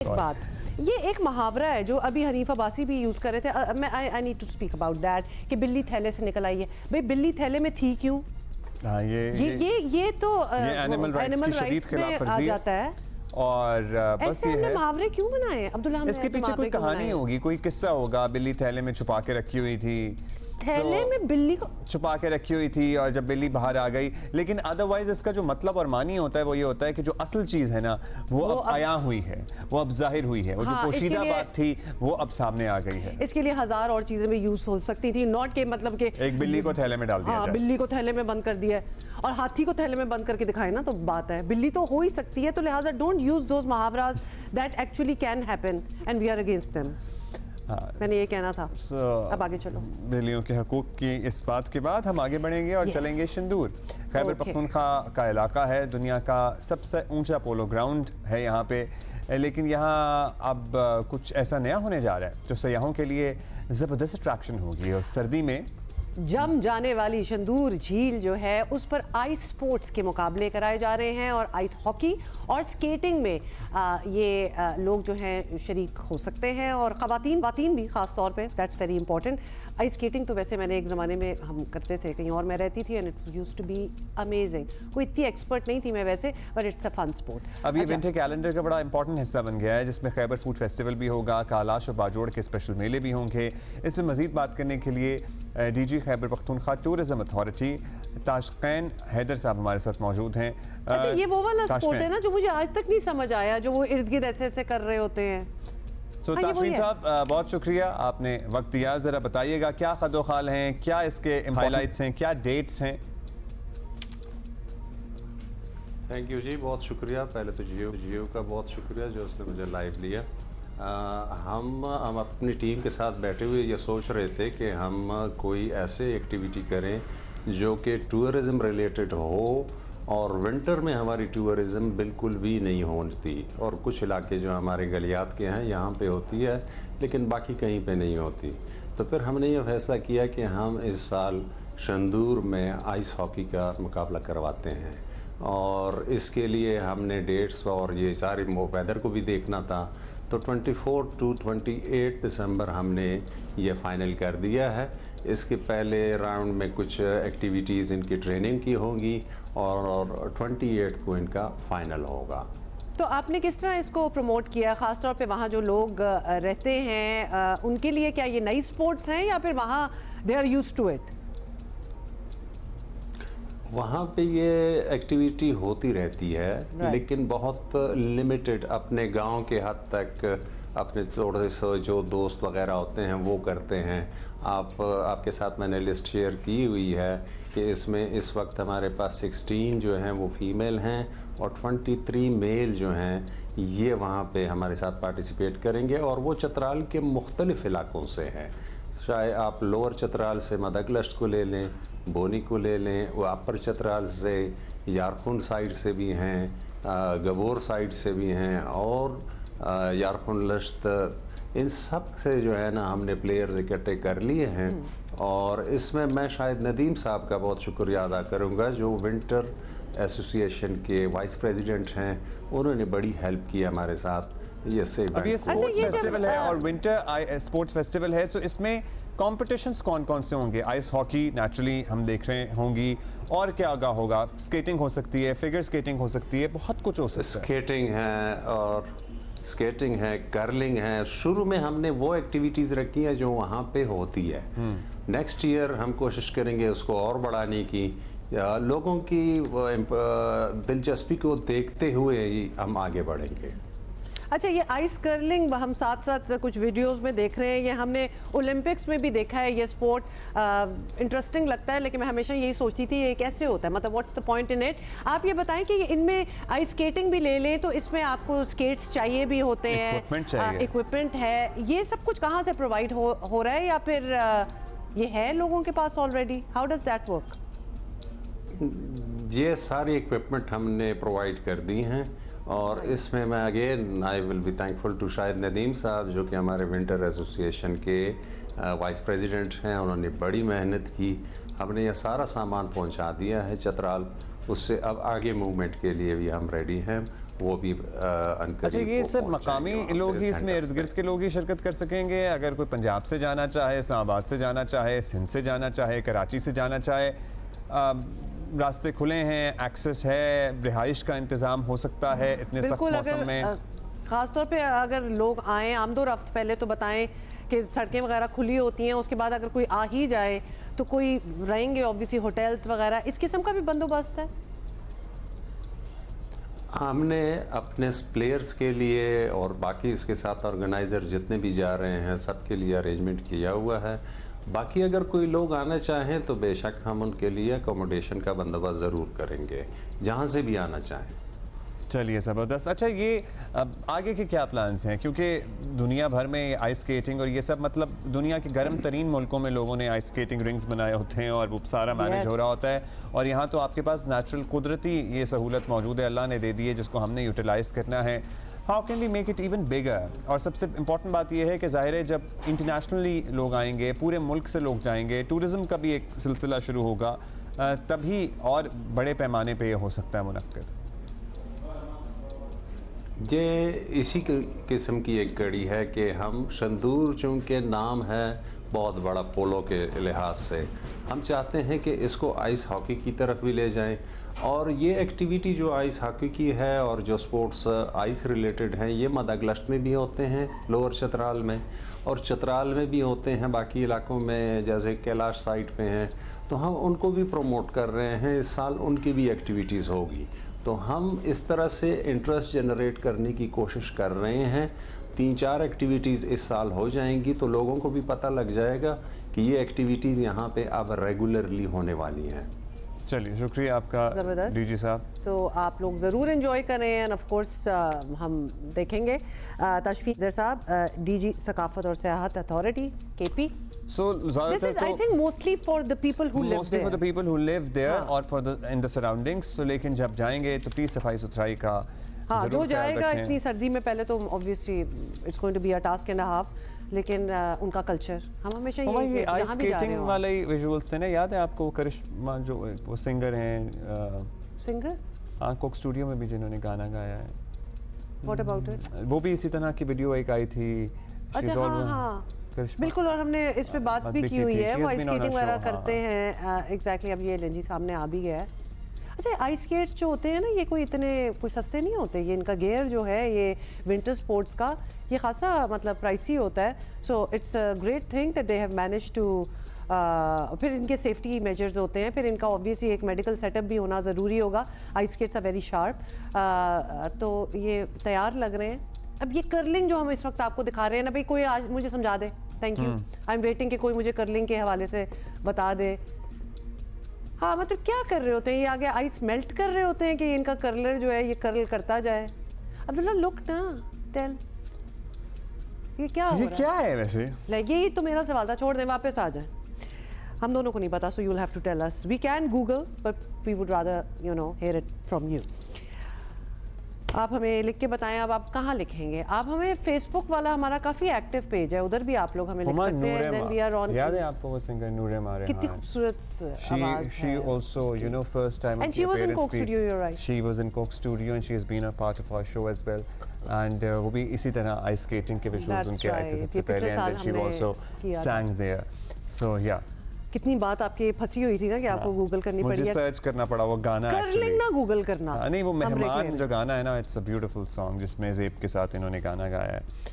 एक बात, ये एक मुहावरा है जो अभी हनीफ अब्बासी भी यूज़ कर रहे थे। मैं I need to speak about that कि बिल्ली थैले से निकल आई है। भाई बिल्ली थैले में थी क्यों? हाँ, ये तो एनिमल राइट्स की शदीद खिलाफवर्जी जाता है। और बस ये है, मुहावरे क्यों बनाए अब्दुल्ला? इसके पीछे कोई कहानी होगी, कोई किस्सा होगा। बिल्ली थैले में छुपा के रखी हुई थी, थैले में बिल्ली को छुपा के रखी हुई थी और जब बिल्ली बाहर आ गई। लेकिन अदरवाइज इसका जो मतलब और मानी होता है वो ये होता है कि जो असल चीज है ना वो अब आया हुई है, वो अब जाहिर हुई है, वो जो पोशीदा बात थी वो अब सामने आ गई है। इसके लिए हजार और चीजें भी यूज हो सकती थी, नॉट के मतलब के एक बिल्ली को थैले में डाल दिया जाए। बिल्ली को थैले में बंद कर दिया और हाथी को थैले में बंद करके दिखाए ना तो बात है। बिल्ली तो हो ही सकती है, तो लिहाजा डोंट यूज दोज मुहावरास that actually can happen and we are against them. मैंने ये कहना था। अब आगे चलो। बिल्लियों के हकूक की इस बात के बाद हम आगे बढ़ेंगे और चलेंगे शंदूर। खैबर पख्तूनख्वा का इलाका है, दुनिया का सबसे ऊंचा पोलो ग्राउंड है यहाँ पे। लेकिन यहाँ अब कुछ ऐसा नया होने जा रहा है जो सयाहों के लिए ज़बरदस्त अट्रैक्शन होगी। और सर्दी में जम जाने वाली शंदूर झील जो है उस पर आइस स्पोर्ट्स के मुकाबले कराए जा रहे हैं और आइस हॉकी और स्केटिंग में लोग जो हैं शरीक हो सकते हैं और ख़वातीन भी ख़ास तौर पे। That's very important. Ice skating तो वैसे मैंने एक ज़माने में हम करते थे, कहीं और मैं रहती थी, and it used to be amazing. कोई इतनी एक्सपर्ट नहीं थी मैं वैसे, but it's a fun sport. अब ये विंटर कैलेंडर का बड़ा इंपॉर्टेंट हिस्सा बन गया है जिसमें खैबर फूड फेस्टिवल भी होगा, कालाश और बाजोड़ के स्पेशल मेले भी होंगे। इसमें मज़ीद बात करने के लिए DG Khyber Pakhtunkhwa tourism authority ताशकैन हैदर साहब हमारे साथ मौजूद हैं। अच्छा, ये वो वाला स्पोर्ट है ना जो मुझे आज तक नहीं समझ आया, जो वो इर्द गिर्द ऐसे ऐसे कर रहे होते हैं। ताशमीन साहब बहुत शुक्रिया, आपने वक्त दिया। ज़रा बताइएगा क्या खदोखाल हैं, क्या इसके हाइलाइट्स हैं, क्या डेट्स हैं? थैंक यू जी, बहुत शुक्रिया। पहले तो जियो का बहुत शुक्रिया जो उसने मुझे लाइव लिया। हम अपनी टीम के साथ बैठे हुए ये सोच रहे थे कि हम कोई ऐसे एक्टिविटी करें जो कि टूरिज़म रिलेटेड हो, और विंटर में हमारी टूरिज़म बिल्कुल भी नहीं होती, और कुछ इलाके जो हमारे गलियात के हैं यहाँ पे होती है लेकिन बाकी कहीं पे नहीं होती। तो फिर हमने ये फैसला किया कि हम इस साल शंदूर में आइस हॉकी का मुकाबला करवाते हैं, और इसके लिए हमने डेट्स और ये सारी वेदर को भी देखना था। तो 24 टू 28 दिसंबर हमने ये फ़ाइनल कर दिया है। इसके पहले राउंड में कुछ एक्टिविटीज़ इनकी ट्रेनिंग की होंगी और 28 को इनका फ़ाइनल होगा। तो आपने किस तरह इसको प्रमोट किया, ख़ास तौर पे वहाँ जो लोग रहते हैं उनके लिए? क्या ये नई स्पोर्ट्स हैं या फिर वहाँ they are used to it? वहाँ पे ये एक्टिविटी होती रहती है लेकिन बहुत लिमिटेड, अपने गांव के हद तक अपने थोड़े से जो दोस्त वगैरह होते हैं वो करते हैं। आपके साथ मैंने लिस्ट शेयर की हुई है कि इसमें इस वक्त हमारे पास 16 जो हैं वो फीमेल हैं और 23 मेल जो हैं ये वहाँ पे हमारे साथ पार्टिसिपेट करेंगे, और वो चतराल के मुख्तलिफ़ इलाकों से हैं। चाहे आप लोअर चतराल से मदकलश्त को ले लें, बोनी को ले लें, वो अपर चतराल से यारखुंड साइड से भी हैं, गबोर साइड से भी हैं, और यारखुंड लश्त, इन सब से जो है ना हमने प्लेयर्स इकट्ठे कर लिए हैं। और इसमें मैं शायद नदीम साहब का बहुत शुक्रिया अदा करूँगा जो विंटर एसोसिएशन के वाइस प्रेसिडेंट हैं, उन्होंने बड़ी हेल्प की हमारे साथ। ये स्पोर्ट्स फेस्टिवल है और विंटर स्पोर्ट्स फेस्टिवल है, तो इसमें कॉम्पिटिशन्स कौन कौन से होंगे? आइस हॉकी नेचुरली हम देख रहे होंगी, और क्या आगा होगा? स्केटिंग हो सकती है, फिगर स्केटिंग हो सकती है, बहुत कुछ हो सकता है। स्केटिंग है, कर्लिंग है। शुरू में हमने वो एक्टिविटीज़ रखी है जो वहाँ पे होती है। नेक्स्ट ईयर हम कोशिश करेंगे उसको और बढ़ाने की, लोगों की दिलचस्पी को देखते हुए ही हम आगे बढ़ेंगे। अच्छा, ये आइस कर्लिंग हम साथ साथ कुछ वीडियोस में देख रहे हैं, ये हमने ओलंपिक्स में भी देखा है। ये स्पोर्ट इंटरेस्टिंग लगता है, लेकिन मैं हमेशा यही सोचती थी ये कैसे होता है, मतलब what's the point in it. आप ये बताएं कि इनमें आइस स्केटिंग भी ले लें तो इसमें आपको स्केट्स चाहिए भी होते हैं, इक्विपमेंट है, ये सब कुछ कहाँ से प्रोवाइड हो रहा है, या फिर ये है लोगों के पास already? How does that work? ये सारी इक्विपमेंट हमने प्रोवाइड कर दी हैं, और इसमें मैं again I will be thankful to शायद नदीम साहब जो कि हमारे विंटर एसोसिएशन के वाइस प्रेसिडेंट हैं। उन्होंने बड़ी मेहनत की, हमने यह सारा सामान पहुंचा दिया है चतराल। उससे अब आगे मूवमेंट के लिए भी हम रेडी हैं, वो भी अनकरीब अच्छा, ये वो सब पहुंच मकामी जाएंगे वहाँ लोग पे ही इसमें सेंटर्स इर्द पे। गिर्द के लोग ही शिरकत कर सकेंगे? अगर कोई पंजाब से जाना चाहे, इस्लामाबाद से जाना चाहे, सिंध से जाना चाहे, कराची से जाना चाहे, रास्ते खुले हैं, एक्सेस है, रिहाइश का इंतज़ाम हो सकता है इतने सख्त बिल्कुल। मौसम में? ख़ास तौर पे अगर लोग आएँ, आमदोरफ्त पहले तो बताएं कि सड़कें वगैरह खुली होती हैं, उसके बाद अगर कोई आ ही जाए तो कोई रहेंगे ऑब्वियसली होटल्स वगैरह, इस किस्म का भी बंदोबस्त है? हमने अपने प्लेयर्स के लिए और बाकी इसके साथ ऑर्गेनाइज़र जितने भी जा रहे हैं सबके लिए अरेंजमेंट किया हुआ है। बाकी अगर कोई लोग आना चाहें तो बेशक हम उनके लिए अकोमोडेशन का बंदोबस्त ज़रूर करेंगे, जहाँ से भी आना चाहें। चलिए, ज़बरदस्त। अच्छा, ये अब आगे के क्या प्लान्स हैं? क्योंकि दुनिया भर में आइस स्केटिंग और ये सब, मतलब दुनिया के गर्म तरीन मुल्कों में लोगों ने आइस स्केटिंग रिंग्स बनाए होते हैं और वो सारा मैनेज हो रहा होता है, और यहाँ तो आपके पास नेचुरल कुदरती ये सहूलत मौजूद है, अल्लाह ने दे दी है, जिसको हमने यूटिलाइज़ करना है। How can we make it even bigger? और सबसे इम्पॉर्टेंट बात यह है कि ज़ाहिर है जब इंटरनेशनली लोग आएंगे, पूरे मुल्क से लोग जाएंगे, टूरिज़म का भी एक सिलसिला शुरू होगा, तभी और बड़े पैमाने पर हो सकता है मुनक्किद। ये इसी किस्म की एक कड़ी है कि हम शंदूर, चूँकि नाम है बहुत बड़ा पोलो के लिहाज से, हम चाहते हैं कि इसको आइस हॉकी की तरफ भी ले जाएं, और ये एक्टिविटी जो आइस हॉकी की है और जो स्पोर्ट्स आइस रिलेटेड हैं ये मदागलश्त में भी होते हैं, लोअर चतराल में, और चतराल में भी होते हैं, बाकी इलाकों में जैसे कैलाश साइड पे हैं, तो हम उनको भी प्रमोट कर रहे हैं। इस साल उनकी भी एक्टिविटीज़ होगी, तो हम इस तरह से इंटरेस्ट जनरेट करने की कोशिश कर रहे हैं। 3-4 एक्टिविटीज़ इस साल हो जाएंगी तो लोगों को भी पता लग जाएगा कि ये एक्टिविटीज़ यहाँ पे अब रेगुलरली होने वाली हैं। चलिए, शुक्रिया आपका ज़बरदस्त। डीजी साहब। तो आप लोग ज़रूर एंजॉय करें एंड ऑफ कोर्स हम देखेंगे। तशफीक दर साहब, डीजी सकाफत और सियाहत अथॉरिटी KP, So this ज़्यादातर is I तो think mostly for the people who live mostly for the there. people who live there हाँ। और for the in the surroundings। तो लेकिन जब जाएंगे तो प्लीज सफाई सुथराई का हाँ, जो ज़रूर ख्याल जाएगा रखें। इतनी सर्दी में पहले तो obviously it's going to be a task and a half, लेकिन उनका कल्चर हम हमेशा हुमा, ये ये आइस जहाँ भी जा रहे स्केटिंग हो। वाले विजुअल्स थे ना, याद है आपको? करिश्मा जो वो सिंगर हैं, सिंगर, हाँ, कोक स्टूडियो में भी जिन्होंने गाना गाया है, व्हाट अबाउट इट? वो भी इसी तरह की वीडियो एक आई थी। अच्छा, हाँ हाँ बिल्कुल, और हमने इस पे बात भी की हुई है। वो आइस स्केटिंग वगैरह करते हैं एग्जैक्टली। अब ये लंजी सामने आ भी गया है। अच्छा, आइस स्केट्स जो होते हैं ना, ये कोई इतने कोई सस्ते नहीं होते। ये इनका गियर जो है ये विंटर स्पोर्ट्स का, ये खासा मतलब प्राइसी होता है। So it's a great thing that they have manage to, फिर इनके सेफ्टी मेजर्स होते हैं, फिर इनका ऑब्वियसली एक मेडिकल सेटअप भी होना ज़रूरी होगा। Ice skates are very sharp, तो ये तैयार लग रहे हैं। अब ये कर्लिंग जो हम इस वक्त आपको दिखा रहे हैं ना, भाई कोई आज मुझे समझा दे। Thank you, I am waiting कि कोई मुझे कर्लिंग के हवाले से बता दे। हाँ, मतलब क्या कर रहे होते हैं ये? आगे आइस मेल्ट कर रहे होते हैं कि इनका कर्लर जो है ये कर्ल करता जाए? अब्दुल्ला लुक ना, टेल ये क्या हो ये रहा क्या है वैसे? लाइक यही तो मेरा सवाल था। छोड़ दें, वापस आ जाएं। हम दोनों को नहीं पता, so you will have to tell us. We can Google but we would rather you know hear it from you. आप हमें लिख के बताएं। अब आप कहाँ लिखेंगे? आप हमें फेसबुक वाला हमारा काफ़ी एक्टिव पेज है, उधर भी आप लोग हमें लिख हुमा, सकते हैं। नूरे Then we are on- याद है आपको वो सिंगर नूरे मारे? कितनी खूबसूरत आवाज़ She है। also, you know, first time And she was in Coke Studio, you're right. She was in Coke Studio and she has been a part of our show as well. And वो भी इसी तरह ice skating के visuals That's उनके आए थे right. सबसे ये पिछले पहले, साल and then she हमने also किया था। sang there. So yeah, कितनी बात आपकी फंसी हुई थी ना कि आपको गूगल करनी पड़ी मुझे है। सर्च करना पड़ा वो गाना कर्लिंग actually। ना गूगल करना। नहीं, वो हम लिख मेहमान लेंगे। जो गाना है ना, इट्स अ ब्यूटीफुल सॉन्ग जिसमें ज़ेब के साथ इन्होंने गाना गाया है।